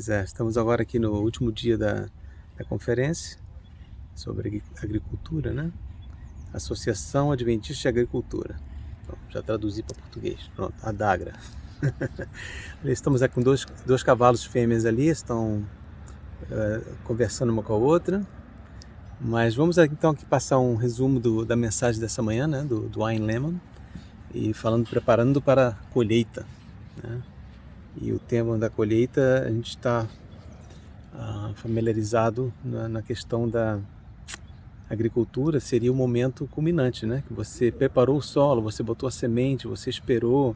Pois é, estamos agora aqui no último dia da conferência sobre agricultura, né? Associação Adventista de Agricultura. Então, já traduzi para português. Pronto, ADAGRA. Estamos aqui com dois cavalos fêmeas ali, estão conversando uma com a outra. Mas vamos então aqui passar um resumo da mensagem dessa manhã, né? Do Wayne Lemon, e preparando para a colheita, né? E o tema da colheita, a gente está familiarizado na questão da agricultura, seria o momento culminante, né? Que você preparou o solo, você botou a semente, você esperou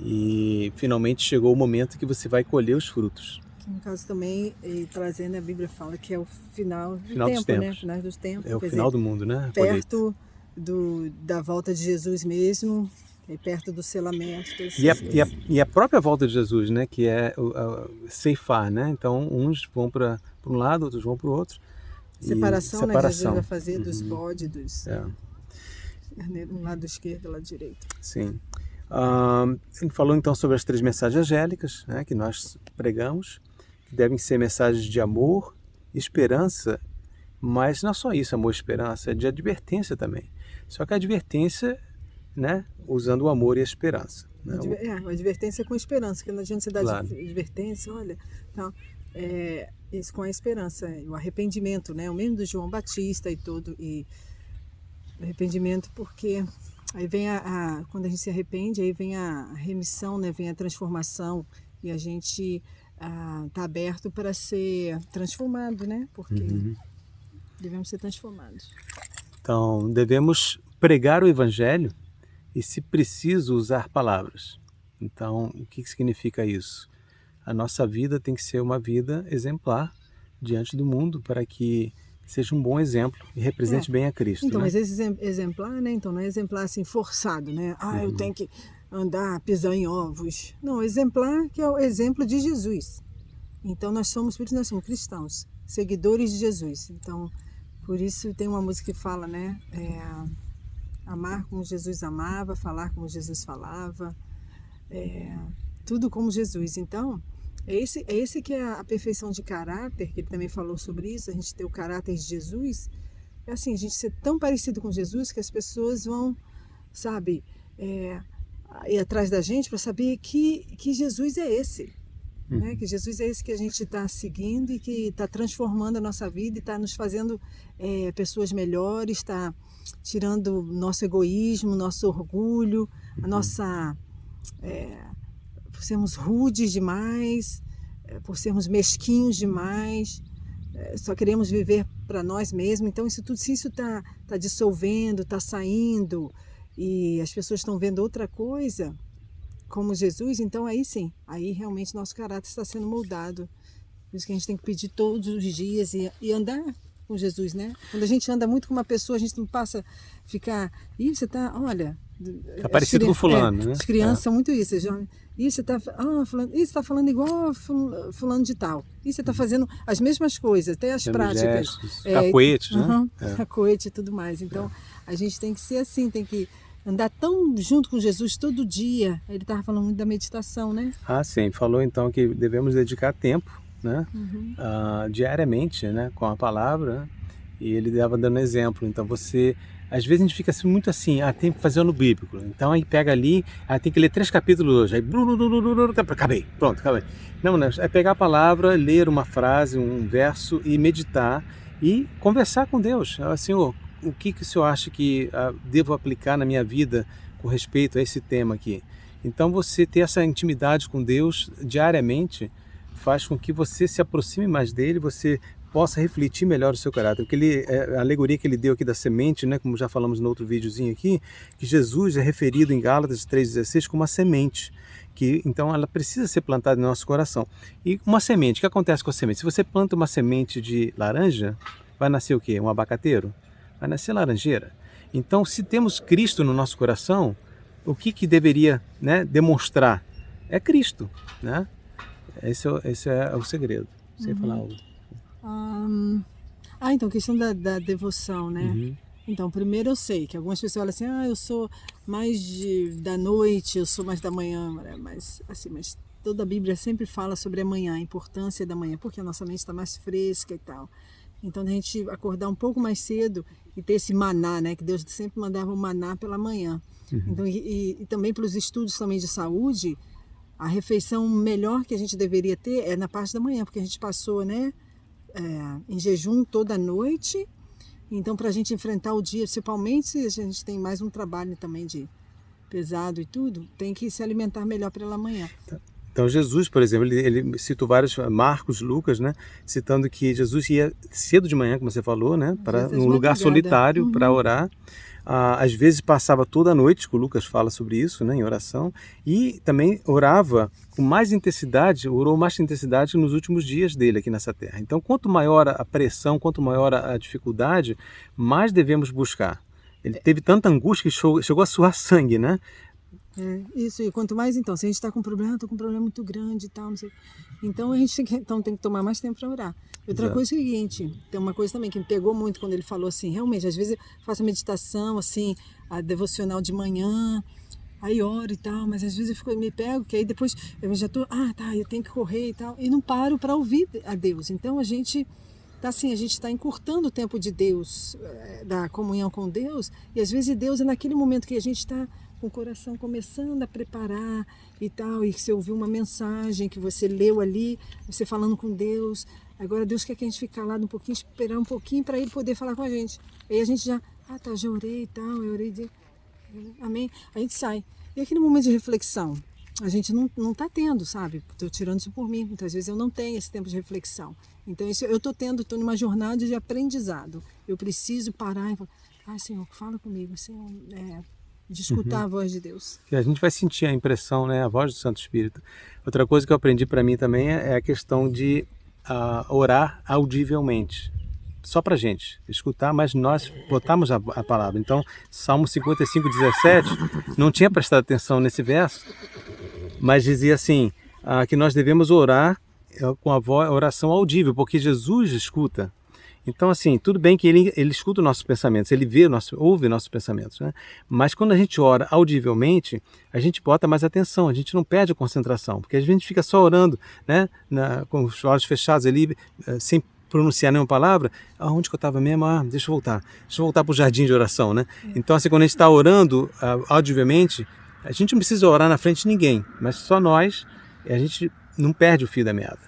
e finalmente chegou o momento que você vai colher os frutos. No caso também, trazendo, a Bíblia fala que é o final do Final dos tempo, tempos. né? Final dos tempos. É o final do mundo, né? Perto da volta de Jesus mesmo, perto do selamento. E a própria volta de Jesus, né? Que é ceifar, né? Então, uns vão para um lado, outros vão para o outro. Separação, né? Jesus vai fazer dos bodes, um lado esquerdo e lado direito. Sim. A gente falou então sobre as 3 mensagens angélicas, né? Que nós pregamos, que devem ser mensagens de amor, esperança, mas não é só isso, amor e esperança, é de advertência também. Só que a advertência, né, usando o amor e a esperança. Né? A advertência com esperança, que não adianta você dar Claro. advertência, olha, então, isso com a esperança, o arrependimento, né, o mesmo do João Batista e todo, e o arrependimento, porque aí vem quando a gente se arrepende, aí vem a remissão, né, vem a transformação, e a gente está aberto para ser transformado, né, porque devemos ser transformados. Então, devemos pregar o Evangelho e, se preciso, usar palavras. Então, o que significa isso? A nossa vida tem que ser uma vida exemplar diante do mundo para que seja um bom exemplo e represente bem a Cristo. Então, né? Mas esse exemplar, né? Então, não é exemplar assim forçado, né? Eu tenho que andar, pisar em ovos. Não, exemplar que é o exemplo de Jesus. Então, por isso nós somos cristãos, seguidores de Jesus. Então, por isso tem uma música que fala, né? Amar como Jesus amava, falar como Jesus falava, tudo como Jesus. Então, é esse que é a perfeição de caráter, que ele também falou sobre isso, a gente ter o caráter de Jesus. É assim, a gente ser tão parecido com Jesus que as pessoas vão, sabe, ir atrás da gente para saber que Jesus é esse. Né? Que Jesus é esse que a gente está seguindo e que está transformando a nossa vida e está nos fazendo pessoas melhores, está tirando nosso egoísmo, nosso orgulho, a nossa... por sermos rudes demais, por sermos mesquinhos demais, só queremos viver para nós mesmos. Então, se isso está dissolvendo, está saindo, e as pessoas estão vendo outra coisa, como Jesus, então aí sim, aí realmente nosso caráter está sendo moldado. Por isso que a gente tem que pedir todos os dias e andar com Jesus, né? Quando a gente anda muito com uma pessoa, a gente não passa a ficar... você tá, olha... Tá parecido com fulano, né? As crianças são muito isso. Você está falando igual a fulano de tal. E você está fazendo as mesmas coisas, até as práticas. Gestos, cacoetes, né? Cacoete e tudo mais. Então, a gente tem que ser assim, tem que andar tão junto com Jesus todo dia. Ele estava falando muito da meditação, né? Sim. Falou então que devemos dedicar tempo, né? Diariamente, né? Com a palavra, né? E ele estava dando exemplo. Então às vezes a gente fica muito assim, tem que fazer o ano bíblico. Então aí pega ali, tem que ler 3 capítulos hoje. Aí, acabei, pronto, acabei. Não, é pegar a palavra, ler uma frase, um verso e meditar e conversar com Deus. Senhor, o que o Senhor acha que devo aplicar na minha vida com respeito a esse tema aqui? Então você ter essa intimidade com Deus diariamente faz com que você se aproxime mais dele, você possa refletir melhor o seu caráter. Porque a alegoria que ele deu aqui da semente, né, como já falamos no outro videozinho aqui, que Jesus é referido em Gálatas 3,16 como uma semente, que então ela precisa ser plantada no nosso coração. E uma semente, o que acontece com a semente? Se você planta uma semente de laranja, vai nascer o quê? Um abacateiro? Vai nascer laranjeira. Então, se temos Cristo no nosso coração, o que deveria, né, demonstrar? É Cristo, né? Esse é o segredo. Você ia falar algo? Então, questão da devoção, né? Então, primeiro eu sei que algumas pessoas falam assim, eu sou mais da noite, eu sou mais da manhã, mas toda a Bíblia sempre fala sobre a manhã, a importância da manhã, porque a nossa mente está mais fresca e tal. Então, a gente acordar um pouco mais cedo e ter esse maná, né? Que Deus sempre mandava o maná pela manhã. Então, e também pelos estudos também de saúde, a refeição melhor que a gente deveria ter é na parte da manhã, porque a gente passou, né, em jejum toda a noite. Então, para a gente enfrentar o dia, principalmente se a gente tem mais um trabalho também de pesado e tudo, tem que se alimentar melhor pela manhã. Então Jesus, por exemplo, ele cita vários, Marcos, Lucas, né, citando que Jesus ia cedo de manhã, como você falou, né, para num lugar solitário para orar. Às vezes passava toda a noite, que o Lucas fala sobre isso, né, em oração, e também orava com mais intensidade, orou mais intensidade nos últimos dias dele aqui nessa terra. Então, quanto maior a pressão, quanto maior a dificuldade, mais devemos buscar. Ele teve tanta angústia que chegou a suar sangue, né? Isso, e quanto mais então, se a gente está com um problema, estou com um problema muito grande e tal, não sei. Então a gente tem que tomar mais tempo para orar. Outra coisa é o seguinte, tem uma coisa também que me pegou muito quando ele falou assim, realmente, às vezes eu faço a meditação, assim, a devocional de manhã, aí oro e tal, mas às vezes me pego, que aí depois eu já estou, eu tenho que correr e tal, e não paro para ouvir a Deus. Então a gente está encurtando o tempo de Deus, da comunhão com Deus, e às vezes Deus é naquele momento que a gente está com o coração começando a preparar e tal, e você ouviu uma mensagem que você leu ali, você falando com Deus, agora Deus quer que a gente fique calado um pouquinho, esperar um pouquinho para Ele poder falar com a gente. Aí a gente já, já orei e tal, eu orei, amém, a gente sai. E aquele momento de reflexão, a gente não está tendo, sabe? Estou tirando isso por mim, muitas vezes eu não tenho esse tempo de reflexão. Então isso eu estou numa jornada de aprendizado. Eu preciso parar e falar, Senhor, fala comigo, Senhor, de escutar a voz de Deus. E a gente vai sentir a impressão, né, a voz do Santo Espírito. Outra coisa que eu aprendi para mim também é a questão de orar audivelmente. Só para a gente escutar, mas nós botarmos a palavra. Então, Salmo 55:17, não tinha prestado atenção nesse verso, mas dizia assim, que nós devemos orar com a oração audível, porque Jesus escuta. Então, assim, tudo bem que ele escuta os nossos pensamentos, ele ouve nossos pensamentos, né? Mas quando a gente ora audivelmente, a gente bota mais atenção, a gente não perde a concentração, porque a gente fica só orando, né, com os olhos fechados ali, sem pronunciar nenhuma palavra. Onde que eu estava mesmo? Deixa eu voltar para o jardim de oração, né? Então, assim, quando a gente está orando audivelmente, a gente não precisa orar na frente de ninguém, mas só nós, a gente não perde o fio da meada.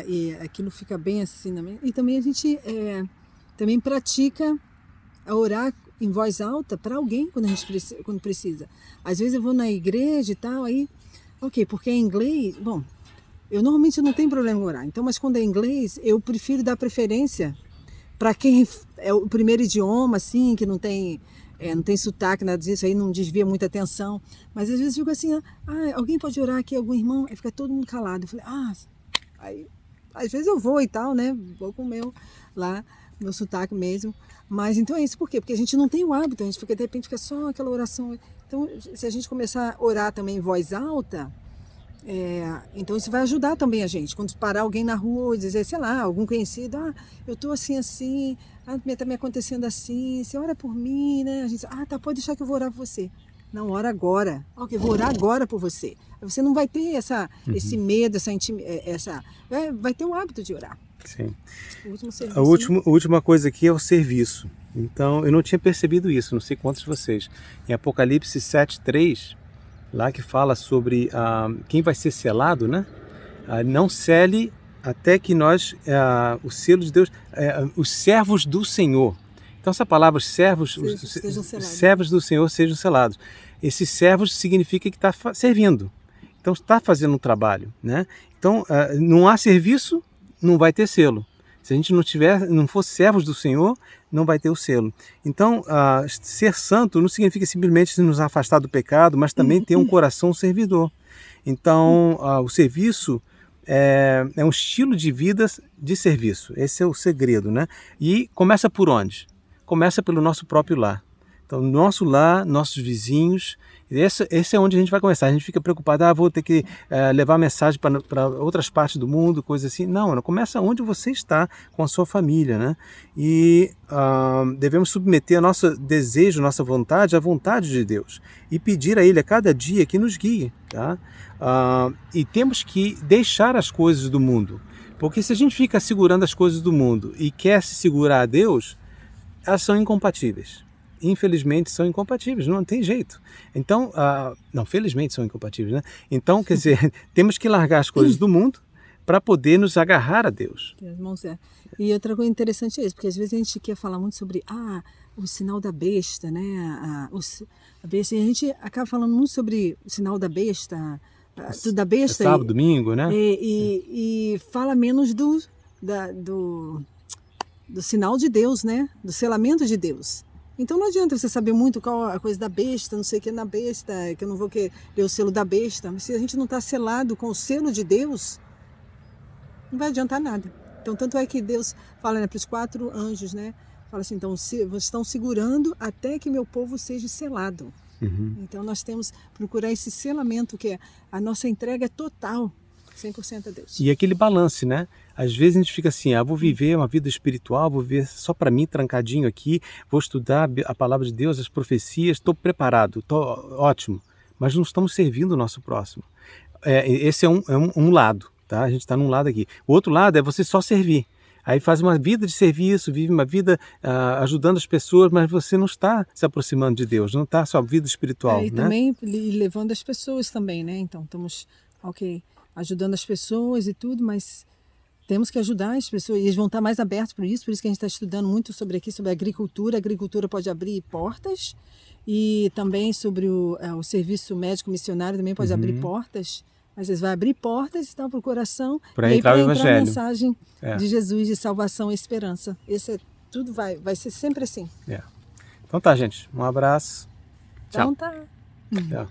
E aquilo fica bem assim também. E também a gente também pratica a orar em voz alta para alguém quando precisa. Às vezes eu vou na igreja e tal, aí, porque em inglês, bom, eu normalmente não tenho problema em orar. Então, mas quando é em inglês, eu prefiro dar preferência para quem é o primeiro idioma, assim, que não tem sotaque, nada disso, aí não desvia muita atenção. Mas às vezes eu fico assim, alguém pode orar aqui, algum irmão? Aí fica todo mundo calado. Eu falei, aí às vezes eu vou e tal, né? Vou com o meu sotaque mesmo. Mas então é isso, por quê? Porque a gente não tem o hábito, a gente de repente fica só aquela oração. Então, se a gente começar a orar também em voz alta, então isso vai ajudar também a gente. Quando parar alguém na rua e dizer, sei lá, algum conhecido, eu estou assim, está me acontecendo assim, você ora por mim, né? A gente diz, pode deixar que eu vou orar por você. Não, ora agora. Vou orar agora por você. Você não vai ter esse medo, vai ter o hábito de orar. Sim. O último serviço, a última coisa aqui é o serviço. Então, eu não tinha percebido isso, não sei quantos de vocês. Em Apocalipse 7:3, lá que fala sobre quem vai ser selado, né? Não sele até que nós, o selo de Deus, os servos do Senhor. Então essa palavra, os servos do Senhor sejam selados. Esses servos significa que está servindo. Então está fazendo um trabalho, né? Então não há serviço, não vai ter selo. Se a gente não for servos do Senhor, não vai ter o selo. Então, ser santo não significa simplesmente nos afastar do pecado, mas também ter um coração servidor. Então, o serviço é um estilo de vida de serviço. Esse é o segredo, né? E começa por onde? Começa pelo nosso próprio lar. Então, Então, nosso lar, nossos vizinhos, esse é onde a gente vai começar. A gente fica preocupado, vou ter que levar mensagem para outras partes do mundo, coisa assim. Não, começa onde você está com a sua família, né? E devemos submeter nosso desejo, nossa vontade à vontade de Deus e pedir a Ele a cada dia que nos guie, tá? E temos que deixar as coisas do mundo, porque se a gente fica segurando as coisas do mundo e quer se segurar a Deus, elas são incompatíveis. Infelizmente são incompatíveis, não tem jeito. Então, não, felizmente são incompatíveis, né? Então, quer dizer, temos que largar as coisas do mundo para poder nos agarrar a Deus. E outra coisa interessante é isso, porque às vezes a gente quer falar muito sobre o sinal da besta, né? A besta, e a gente acaba falando muito sobre o sinal da besta, da besta. Sábado, domingo, né? E fala menos do sinal de Deus, né? Do selamento de Deus. Então não adianta você saber muito qual a coisa da besta, não sei o que na besta, que eu não vou querer o selo da besta. Mas se a gente não está selado com o selo de Deus, não vai adiantar nada. Então tanto é que Deus fala, né, para os 4 anjos, né? Fala assim, então vocês estão segurando até que meu povo seja selado. Então nós temos que procurar esse selamento, que é a nossa entrega total, 100% a Deus. E aquele balance, né? Às vezes a gente fica assim, vou viver uma vida espiritual, vou viver só para mim, trancadinho aqui, vou estudar a palavra de Deus, as profecias, estou preparado, estou ótimo, mas não estamos servindo o nosso próximo. Esse é um lado, tá? A gente está num lado aqui. O outro lado é você só servir. Aí faz uma vida de serviço, vive uma vida ajudando as pessoas, mas você não está se aproximando de Deus, não está a sua vida espiritual. E né? também levando as pessoas também, né? Então estamos, ajudando as pessoas e tudo, mas temos que ajudar as pessoas, e eles vão estar mais abertos por isso que a gente está estudando muito sobre agricultura. A agricultura pode abrir portas, e também sobre o serviço médico missionário também pode abrir portas, mas eles vão abrir portas e estão para o coração, para entrar o Evangelho. A mensagem de Jesus, de salvação e esperança. Tudo vai ser sempre assim. Então tá, gente, um abraço. Tchau. Então tá. Tchau.